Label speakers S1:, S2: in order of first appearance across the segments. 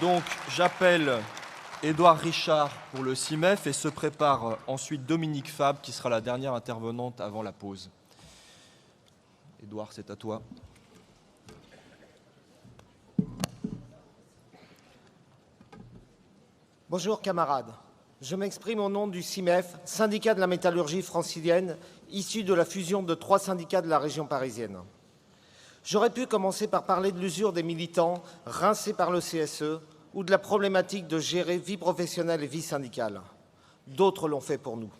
S1: Donc, j'appelle Édouard Richard pour le CIMEF et se prépare ensuite Dominique Fabre, qui sera la dernière intervenante avant la pause. Édouard, c'est à toi.
S2: Bonjour camarades, je m'exprime au nom du CIMEF, syndicat de la métallurgie francilienne, issu de la fusion de 3 syndicats de la région parisienne. J'aurais pu commencer par parler de l'usure des militants rincés par le CSE ou de la problématique de gérer vie professionnelle et vie syndicale. D'autres l'ont fait pour nous.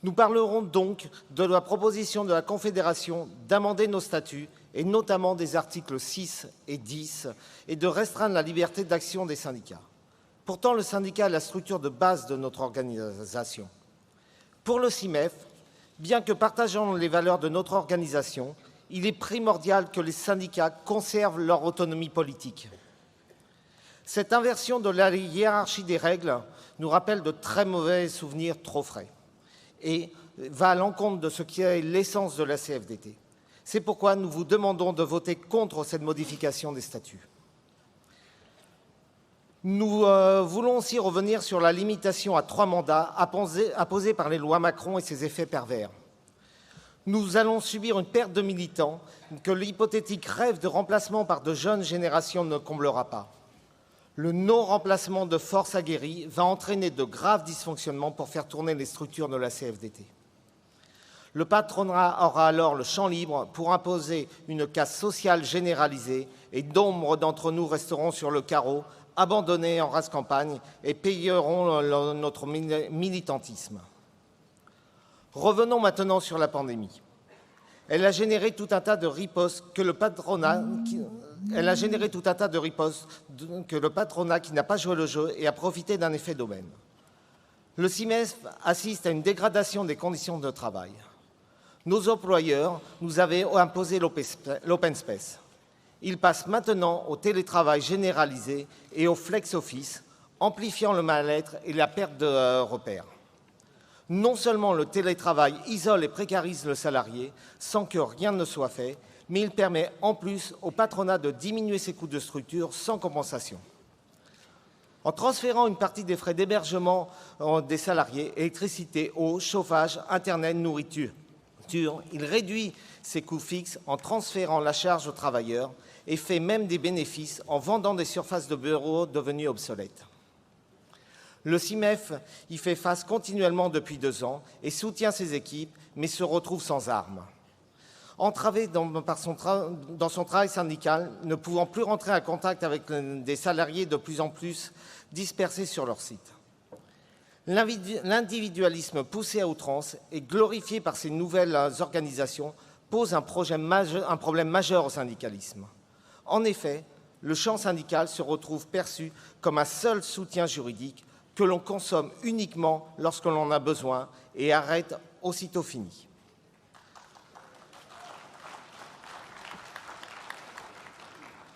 S2: Nous parlerons donc de la proposition de la Confédération d'amender nos statuts, et notamment des articles 6 et 10, et de restreindre la liberté d'action des syndicats. Pourtant, le syndicat est la structure de base de notre organisation. Pour le CIMEF, bien que partageant les valeurs de notre organisation, il est primordial que les syndicats conservent leur autonomie politique. Cette inversion de la hiérarchie des règles nous rappelle de très mauvais souvenirs trop frais et va à l'encontre de ce qui est l'essence de la CFDT. C'est pourquoi nous vous demandons de voter contre cette modification des statuts. Nous voulons aussi revenir sur la limitation à 3 mandats apposée par les lois Macron et ses effets pervers. Nous allons subir une perte de militants que l'hypothétique rêve de remplacement par de jeunes générations ne comblera pas. Le non-remplacement de forces aguerries va entraîner de graves dysfonctionnements pour faire tourner les structures de la CFDT. Le patronat aura alors le champ libre pour imposer une casse sociale généralisée et nombre d'entre nous resteront sur le carreau, abandonnés en rase campagne et payeront notre militantisme. Revenons maintenant sur la pandémie. Elle a généré tout un tas de ripostes que le patronat qui n'a pas joué le jeu et a profité d'un effet d'aubaine. Le CIMEF assiste à une dégradation des conditions de travail. Nos employeurs nous avaient imposé l'open space. Ils passent maintenant au télétravail généralisé et au flex-office, amplifiant le mal-être et la perte de repères. Non seulement le télétravail isole et précarise le salarié sans que rien ne soit fait, mais il permet en plus au patronat de diminuer ses coûts de structure sans compensation. En transférant une partie des frais d'hébergement des salariés, électricité, eau, chauffage, internet, nourriture, il réduit ses coûts fixes en transférant la charge aux travailleurs et fait même des bénéfices en vendant des surfaces de bureaux devenues obsolètes. Le CIMEF y fait face continuellement depuis 2 ans et soutient ses équipes, mais se retrouve sans armes. Entravé dans son travail syndical, ne pouvant plus rentrer en contact avec des salariés de plus en plus dispersés sur leur site. L'individualisme poussé à outrance et glorifié par ces nouvelles organisations pose un problème majeur au syndicalisme. En effet, le champ syndical se retrouve perçu comme un seul soutien juridique que l'on consomme uniquement lorsque l'on en a besoin et arrête aussitôt fini.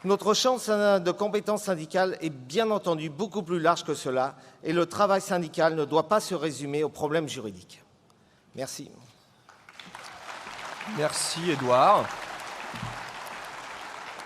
S2: Notre champ de compétences syndicales est bien entendu beaucoup plus large que cela et le travail syndical ne doit pas se résumer aux problèmes juridiques. Merci.
S1: Merci Édouard.